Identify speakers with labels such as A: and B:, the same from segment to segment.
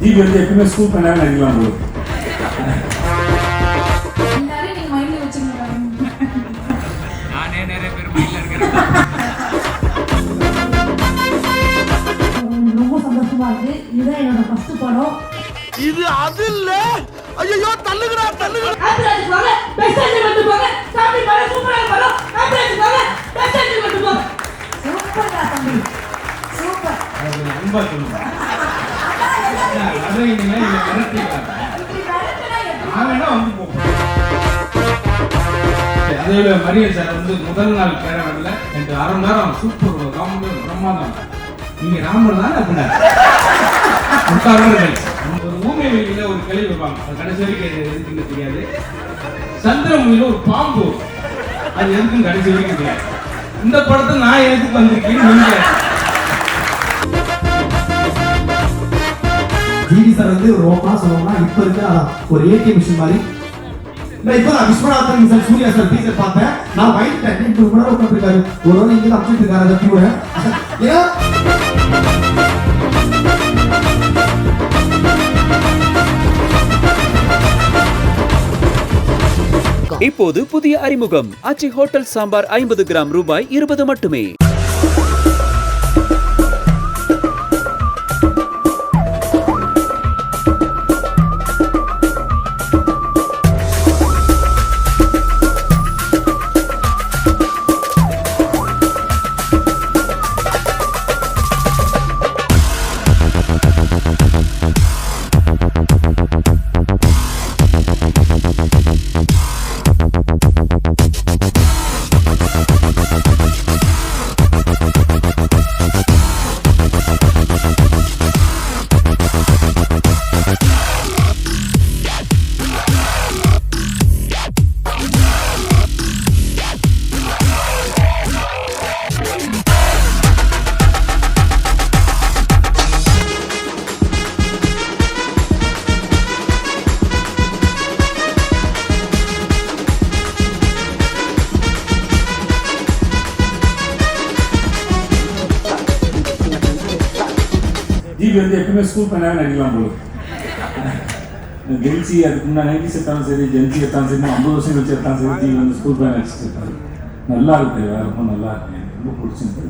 A: GB வந்து எப்பவுமே school பண்ணாலும் நடிக்கலாம் போது.
B: நானே நிறைய பேர் மைண்ட்ல இருக்கிறேன்.
C: ரொம்ப சந்தோஷமா இருக்கு. இதுதான் என்னோட ஃபர்ஸ்ட் படம்.
D: இது அது இல்ல. ஐயோ தள்ளுங்கடா தள்ளுங்கடா.
C: ஆம்புலன்ஸ் வாங்க. பெஸ்ட் என்டர்டைன்மென்ட் போங்க. சாமி படம் சூப்பரா படம். ஆம்புலன்ஸ் வாங்க. பெஸ்ட் என்டர்டைன்மென்ட் போங்க. சூப்பரா தம்பி. சூப்பர்.
A: அது அன்பா சொல்லுங்க. அதான் நீங்க மிரட்டிட்டாங்க. நாம வந்து போறோம். அதோட மரியல் சார் வந்து முதல் நாள் கேரவன்ல எனக்கு அரை மணி நேரம் சூப்பர் ராமர் பிரம்மாதம். நீங்க ராமர் தானே அப்படின்னா ஒரு ஊமை வெளியில ஒரு கிளை வைப்பாங்க. அது கடைசி வரைக்கும் எதுக்குன்னு தெரியாது. சந்திரமுனியில ஒரு பாம்பு, அது எதுக்குன்னு கடைசி வரைக்கும் தெரியாது. இந்த படத்தை நான் எதுக்கு வந்திருக்கேன்னு நீங்க
E: ஜிவி சார் வந்து ரோமா சொல்லணும்னா இப்ப இருக்க ஒரு ஏடிஎம் மிஷின் மாதிரி. இப்ப நான் Viswanathan sir Suriya sir teacher பார்த்தேன். நான் வைட் டெக்னிக் ரொம்ப நேரம் உட்காந்துருக்காரு. ஒரு நாள் இங்கே அப்செட் இருக்காரு. அதை கூட
F: இப்போது புதிய அறிமுகம் ஆச்சி ஹோட்டல் சாம்பார் 50 கிராம் ரூபாய் 20 மட்டுமே.
A: ஜிபி வந்து எப்பவுமே ஸ்கூல் பண்ணாலும் நடிக்கலாம் போது. ஜென்சி அதுக்கு முன்னாடி 90s எடுத்தாலும் சரி, ஜென்சி எடுத்தாலும் சரி, 50 வருஷம் வச்சு எடுத்தாலும் சரி, ஜிபி வந்து ஸ்கூல் பண்ண நடிச்சுட்டு இருக்காரு. நல்லா இருக்கு, ரொம்ப நல்லா இருக்கு, எனக்கு ரொம்ப பிடிச்சிருக்கு.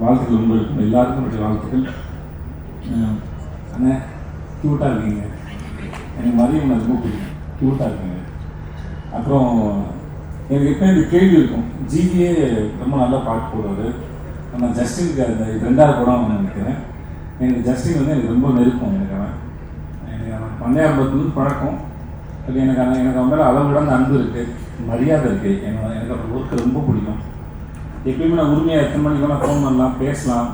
A: வாழ்த்துக்கள் உங்களுக்கு எல்லாருக்கும் என்னுடைய வாழ்த்துக்கள். அண்ணே க்யூட்டாக இருக்கீங்க, எனக்கு மதியம் ரொம்ப பிடிக்கும், க்யூட்டாக இருக்கீங்க. அப்புறம் எனக்கு எப்போ இந்த கேள்வி இருக்கும், ஜிபியே ரொம்ப நல்லா பாட்டு போடுவார். நான் ஜஸ்டினுக்கு அந்த 2வது படம் நினைக்கிறேன். எனக்கு ஜஸ்டின் வந்து எனக்கு ரொம்ப நெருக்கம். எனக்கு அவன் பண்ணையாரம்பத்துலேருந்து பழக்கம். அது எனக்கு அவன் மேலே அளவுடன் அன்பு இருக்குது, மரியாதை இருக்குது. எனக்கு அவன் ஒர்க்கு ரொம்ப பிடிக்கும். எப்பயுமே நான் உரிமையாக எத்தனை மணிக்கு வேணால் ஃபோன் பண்ணலாம், பேசலாம்,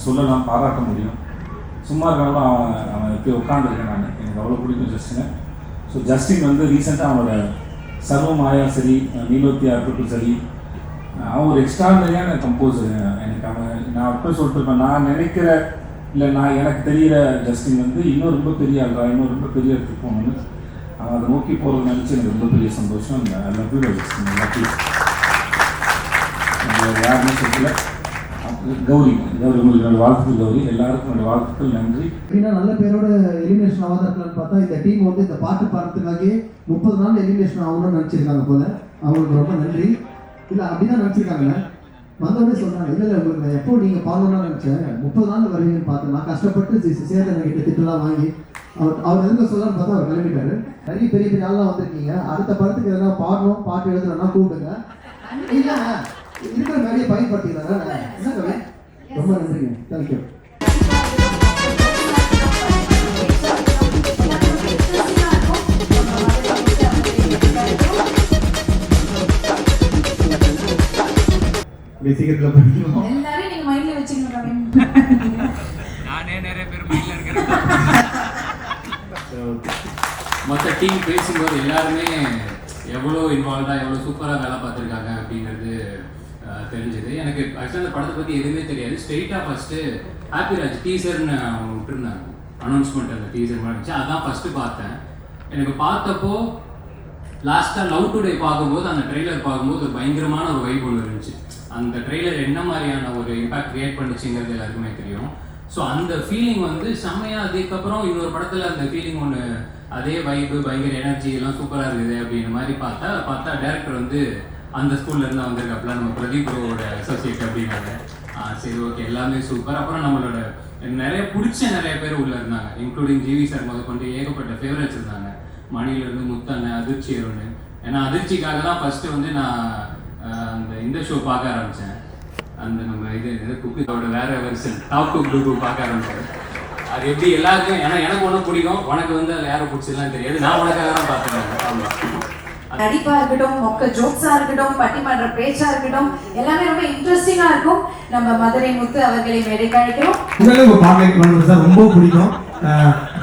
A: சொல்லலாம், பாராட்ட முடியும். சும்மா இருக்காலும் அவன் எப்படி உட்காந்துருக்கேன் நான். எனக்கு அவ்வளோ பிடிக்கும் ஜஸ்டினை. ஸோ ஜஸ்டின் வந்து ரீசெண்டாக அவனோட சர்வ மாயா சரி, நீலோத்தியா இருக்கட்டும் சரி, அவன் ஒரு எக்ஸ்ட்ராடனரியான கம்போசர். எனக்கு அவன் நான் அப்போ சொல்லிட்டுருப்பேன், நான் நினைக்கிற இல்லை நான் எனக்கு தெரிகிற ஜஸ்டின் வந்து இன்னும் ரொம்ப பெரிய ஆள்றா, இன்னும் ரொம்ப பெரிய இடத்துக்கு போகணுன்னு அவன் அதை நோக்கி போகிறத நினச்சி எனக்கு ரொம்ப பெரிய சந்தோஷம். I love you Justin, love you. யாருமே சொல்லல. கௌரி உங்களுக்கு என்னோட வாழ்த்துக்கள். கௌரி எல்லாருக்கும் என்னோட வாழ்த்துக்கள், நன்றி.
E: அப்படின்னா நல்ல பேரோட எலிமினேஷன் ஆகாதான்னு பார்த்தா இந்த டீம் வந்து இந்த பாட்டு பாடுறதுக்காகவே 30 நாள் எலிமினேஷன் ஆகணும்னு நினச்சிருக்காங்க போல. அவங்களுக்கு ரொம்ப நன்றி. இல்லை அப்படிதான் நினச்சிருக்காங்க. வந்தோடனே சொல்கிறாங்க, இல்லை உங்களுக்கு எப்போ நீங்கள் பாடணும்னு நினச்சேன், 30 நாள் வருவீங்கன்னு பார்த்தேன். நான் கஷ்டப்பட்டு சேதனை கிட்ட திட்டலாம் வாங்கி அவர் எதுக்கு சொல்லலான்னு பார்த்தா அவர் கிளம்பிட்டாரு. நிறைய பெரிய பெரிய ஆள்லாம் வந்திருக்கீங்க. அடுத்த படத்துக்கு எதனா பாடணும், பாட்டு எழுதுனா கூப்பிடுங்க. இல்லை இருக்கிற வேலையை பயன்படுத்திக்கிறாங்க. என்ன கவி, ரொம்ப நன்றிங்க, தேங்க்யூ. சீக்கிரத்தில் படிக்கணும்.
C: எல்லாரும் நீங்க மைண்ட்ல வச்சுக்கணும்.
B: நானே நிறைய பேர் மைண்ட்ல இருக்கிறேன்.
G: மற்ற டீம் பேசும்போது எல்லாருமே எவ்வளோ இன்வால்வ்டாக எவ்வளோ சூப்பராக வேலை பார்த்துருக்காங்க அப்படிங்கிறது தெரிஞ்சது. எனக்கு ஆக்சுவலாக அந்த படத்தை பற்றி எதுவுமே தெரியாது. ஸ்ட்ரெயிட்டாக ஃபஸ்ட்டு ஹாப்பிராஜ் டீசர்னு அவங்க விட்டுருந்தாங்க, அனௌன்ஸ்மெண்ட். அந்த டீசர் மாதிரி இருந்துச்சு, அதான் ஃபஸ்ட்டு பார்த்தேன். எனக்கு பார்த்தப்போ லாஸ்ட்டாக லவ் டுடே பார்க்கும்போது அந்த ட்ரெய்லர் பார்க்கும்போது ஒரு பயங்கரமான ஒரு வைப் ஒன்று இருந்துச்சு. அந்த ட்ரெய்லர் என்ன மாதிரியான ஒரு இம்பாக்ட் க்ரியேட் பண்ணிச்சுங்கிறது எல்லாருக்குமே தெரியும். ஸோ அந்த ஃபீலிங் வந்து செம்மையாக. அதுக்கப்புறம் இன்னொரு படத்தில் அந்த ஃபீலிங் ஒன்று, அதே வைப்பு, பயங்கர எனர்ஜி எல்லாம் சூப்பராக இருக்குது அப்படின்ற மாதிரி பார்த்தா டேரக்டர் வந்து அந்த ஸ்கூல்லேருந்து வந்திருக்காப்புல, நம்ம பிரதீப் ப்ரோவோட அசோசியேட் அப்படின்னாங்க. சரி ஓகே, எல்லாமே சூப்பர். அப்புறம் நம்மளோட நிறைய பேர் உள்ளே இருந்தாங்க, இன்க்ளூடிங் ஜிவி சார் முதல் கொண்டு ஏகப்பட்ட ஃபேவரட்ஸ் இருந்தாங்க. மணிலேருந்து முத்தண்ண, அதிர்ச்சி அருண். ஏன்னா அதிர்ச்சிக்காக தான் ஃபஸ்ட்டு வந்து நான் இந்த ஷோ பார்க்க ஆரம்பித்தேன். அந்த நம்ம குக்கிதோட வேற வெர்ஷன் டாப் டு ப்ளூ பார்க்க ஆரம்பிச்சேன். அது எப்படி எல்லாருக்கும், ஏன்னா எனக்கு ஒன்றும் பிடிக்கும், உனக்கு வந்து அதில் யாரும் பிடிச்சதுலாம் தெரியாது, நான் உனக்காக தான் பார்த்துருக்கேன்.
C: நடிப்பா இருக்கட்டும், மொக்க ஜோக்ஸா இருக்கட்டும், பட்டிமன்ற பேச்சா இருக்கட்டும், எல்லாமே ரொம்ப இன்ட்ரெஸ்டிங்கா இருக்கும். நம்ம மதுரை முத்து அவர்களை மேடைக்கு அழைக்கிறோம்.
E: உங்களுக்கு பார்க்க சார் ரொம்ப பிடிக்கும்.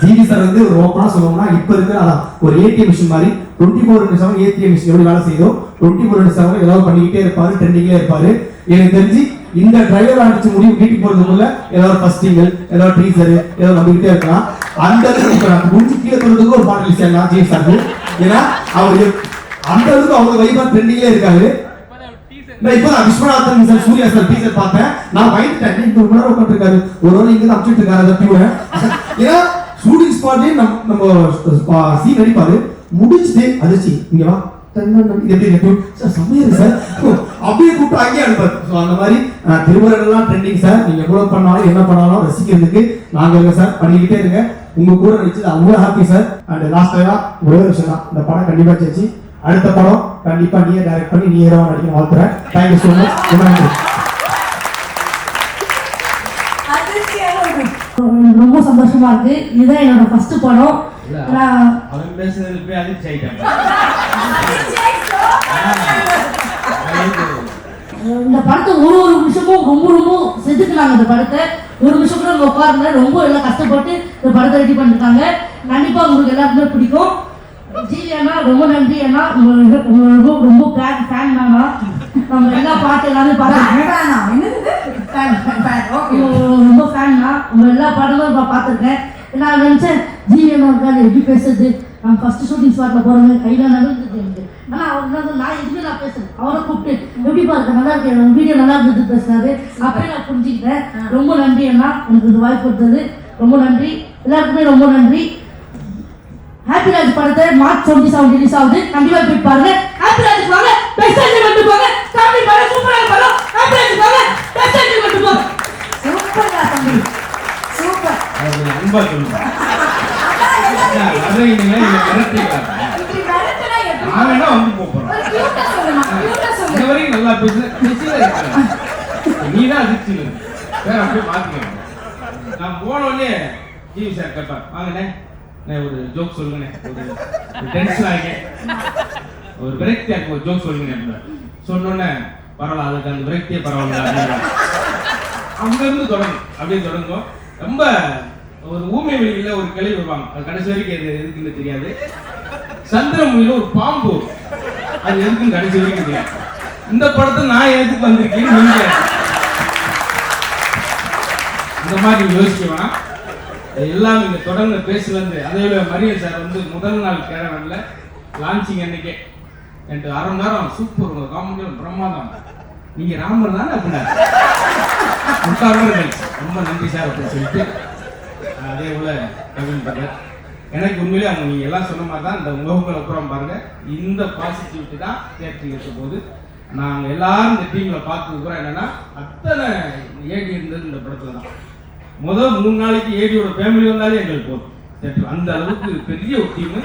E: ஜிவி சார் வந்து ஒரு ஓப்பனா சொல்லணும்னா இப்ப இருக்கிற ஒரு ஏடிஎம் மிஷின் மாதிரி 24/7 ஏடிஎம் மிஷின் எப்படி வேலை செய்யுதோ 24/7 ஏதாவது பண்ணிக்கிட்டே இருப்பாரு, ட்ரெண்டிங்ல இருப்பாரு. எனக்கு தெரிஞ்சு இந்த டிரைவர் அடிச்சு முடிவு வீட்டுக்கு போறதுக்குள்ள ஏதாவது ஃபர்ஸ்ட் சிங்கிள், ஏதாவது டீசர், ஏதாவது நம்பிக்கிட்டே இருக்கலாம். அந்த முடிஞ்சு கீழே போறதுக்கு ஒரு பாடல் செய்யலாம் ஜிவி சார். ஏன்னா அவர் அந்த அளவுக்கு அவங்க வைபா ட்ரெண்டிங்ல இருக்காரு. நான் இப்பதான் Viswanathan sir, Suriya sir teaser பார்த்தேன், நான் பயந்துட்டேன். இந்த ஒரு நேரம் உட்காந்துருக்காரு, ஒரு வேளை இங்க அடிச்சுட்டு இருக்காரு அதை டியூனை. ஏன்னா ஷூட்டிங் ஸ்பாட்லயே நம்ம சீன் நடிப்பாரு, முடிச்சுட்டு அதிர்ச்சி இங்க வா சமையல் சார் அப்படியே கூப்பிட்டு அங்கேயே அனுப்பாரு. ஸோ அந்த மாதிரி திருவள்ளுவர்லாம் ட்ரெண்டிங் சார். நீங்க எவ்வளவு பண்ணாலும் என்ன பண்ணாலும் ரசிக்கிறதுக்கு நாங்க இருக்க சார், பண்ணிக்கிட்டே இருங்க. உங்க கூட நடிச்சது அவ்வளோ ஹாப்பி சார். அண்ட் லாஸ்டா ஒரே விஷயம் தான், இந்த படம் கண்டிப்பா ஜெயிச்சு அடுத்த படம் கண்டிப்பா நீயே டைரக்ட் பண்ணி நீ ஹீரோவா நடிக்க வாழ்த்துறேன். Thank you so much. ரொம்ப நன்றி.
C: ரொம்ப சந்தோஷமா இருக்கு. இதுதான் என்னோட ஃபர்ஸ்ட் படம்.
H: அவன் பேசுறதுல போய் அதிர்ச்சி ஆயிட்டேன்.
C: இந்த படத்தை ஒரு நிமிஷமும் ரொம்ப செதுக்குனாங்க. இந்த படத்தை ஒரு நிமிஷம் கூட உட்கார்ந்து ரொம்ப எல்லாம் கஷ்டப்பட்டு இந்த படத்தை ரெடி பண்ணிருக்காங்க. கண்டிப்பா உங்களுக்கு எல்லாருக்குமே பிடிக்கும். ஜிவி அண்ணா ரொம்ப நன்றி அண்ணா, உங்களுக்கு ரொம்ப ஃபேன் தானா. நம்ம எல்லா பாட்டு எல்லாமே பார்த்துருக்கேன், ரொம்ப ஃபேன் தான். உங்க எல்லா பாடலும் நான் பார்த்துருக்கேன். நான் நினைச்சேன் ஜிவி அண்ணா இருக்காது எப்படி பேசுறது, நான் ஃபர்ஸ்ட் ஷூட்டிங் ஸ்பாட்ல போறேன் கையில நடந்துட்டு எனக்கு. ஆனா அவர் நான் எதுவுமே நான் பேசுறேன், அவரை கூப்பிட்டு எப்படி பாருங்க நல்லா இருக்கு, வீடியோ நல்லா இருந்தது பேசுறாரு. அப்பயே நான் புரிஞ்சுக்கிட்டேன். ரொம்ப நன்றி அண்ணா, எனக்கு இந்த வாய்ப்பு கொடுத்தது ரொம்ப நன்றி. எல்லாருக்குமே ரொம்ப நன்றி. ஹாப்பி ராஜ் படத்தை மார்ச் 27 ரிலீஸ் ஆகுது, கண்டிப்பா போய் பாருங்க. ஹாப்பி ராஜ் வாங்க, பெஸ்ட் என்ஜாய்மென்ட் போங்க. காமெடி படம் சூப்பரா இருக்கும். ஹாப்பி ராஜ் வாங்க, பெஸ்ட் என்ஜாய்மென்ட் போங்க. சூப்பரா தம்பி, சூப்பர்.
H: அது அன்பா சொல்லுங்க. அதான் நீங்க மிரட்டிக்கலாம்.
C: இப்படி மிரட்டனா எப்படி?
H: நான் வேணா வந்து போறேன்.
C: ஒரு கியூட்டா சொல்லுமா, கியூட்டா சொல்லு.
H: இந்த வரைக்கும் நல்லா பேசில இருக்கேன். நீ தான் அதிர்ச்சில வேற அப்படியே மாத்திக்கலாம். நான் போன உடனே ஜிவி சார் கேட்பேன், வாங்கண்ணே ஒரு ஜோக் சொல்லுங்கண்ணே, ஒரு டென்ஷன் ஆகிங்க, ஒரு விரக்தியா இருக்கு, ஒரு ஜோக் சொல்லுங்கண்ணே. சொன்னோன்னே பரவாயில்ல, அதுக்கு அந்த விரக்தியே பரவாயில்ல. அங்க இருந்து தொடங்கும், அப்படியே தொடங்கும். ரொம்ப ஒரு ஊமை வெளியில ஒரு கிளை வருவாங்க, அது கடைசி வரைக்கும் எது எதுக்குன்னு தெரியாது. சந்திரமுனியில ஒரு பாம்பு, அது எதுக்குன்னு கடைசி வரைக்கும் தெரியாது. இந்த படத்தை நான் எதுக்கு வந்திருக்கேன் நீங்க இந்த மாதிரி யோசிக்க வேணாம். எல்லாம் நீங்க தொடர்ந்து பேசுறது. அதே போல மரியன் சார் வந்து முதல் நாள் கேரவன்ல லான்ச்சிங் அன்னைக்கே எனக்கு 1/2 மணி நேரம் சூப்பர் காமெடி பிரமாதம், நீங்க ராமர் தானே அப்படின்னா ரொம்ப நன்றி சார் அப்படின்னு சொல்லிட்டு. அதே போல கவின் பகர் எனக்கு உண்மையிலே அவங்க நீங்க எல்லாம் சொன்ன மாதிரி தான். இந்த முகங்கள் அப்புறம் பாருங்க, இந்த பாசிட்டிவிட்டி தான் தேட்டரில் இருக்க போது. நாங்கள் எல்லாரும் இந்த டீம்ல பார்த்தது கூட என்னன்னா அத்தனை ஏடி இருந்தது இந்த படத்துல தான். முதல் 3 நாளைக்கு ஏடியோட ஃபேமிலி வந்தாலே எங்களுக்கு போதும். அந்த அளவுக்கு பெரிய ஒரு டீம்.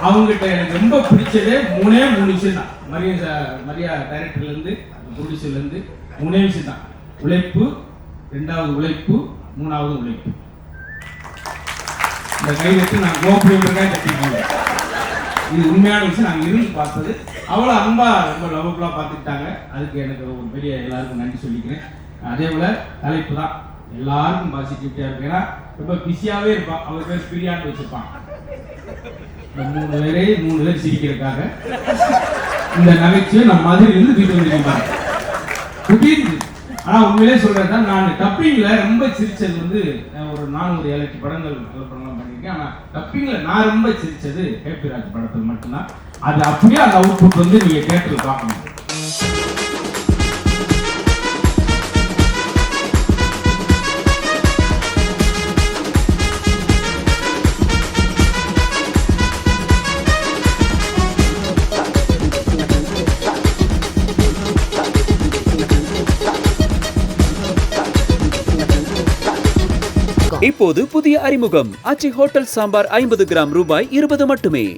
H: அவங்ககிட்ட எனக்கு ரொம்ப பிடிச்சதே 3 விஷயம் தான். மரியா டைரக்டர்ல இருந்து ப்ரொடியூசர்ல இருந்து 3 விஷயம் தான். உழைப்பு, 2வது உழைப்பு, 3வது உழைப்பு. இந்த கைதட்டு நான் கோபுரங்களுக்காக கட்டிருக்கேன். இது உண்மையான விஷயம். நாங்கள் இருந்து பார்த்தது அவ்வளோ அன்பா ரொம்ப லவ்வபுல்லாக பார்த்துக்கிட்டாங்க. அதுக்கு எனக்கு ஒரு பெரிய எல்லாருக்கும் நன்றி சொல்லிக்கிறேன். அதே போல தலைப்பு தான் எல்லாருக்கும் பாசிட்டிவிட்டியா இருக்கு. ஏன்னா ரொம்ப பிஸியாவே இருப்பான், அவர் பேர் பிரியான்னு வச்சிருப்பான். இந்த 3 பேர் சிரிக்கிறதுக்காக இந்த நகைச்சுவை நம்ம மாதிரி இருந்து வீட்டு வந்துருப்பாங்க திடீர்னு. ஆனா உண்மையிலே சொல்றேன், நான் டப்பிங்ல ரொம்ப சிரிச்சது வந்து ஒரு 400-700 படங்கள் நல்ல படங்கள் பண்ணியிருக்கேன். ஆனா டப்பிங்ல நான் ரொம்ப சிரிச்சது ஹேப்பி ராஜ் படத்தில் மட்டும்தான். அது அப்படியே அந்த அவுட்புட் வந்து நீங்க தியேட்டர்ல பார்க்கணும்.
F: இப்போது புதிய அறிமுகம் ஆச்சி ஹோட்டல் சாம்பார் 50 கிராம் ரூபாய் 20 மட்டுமே.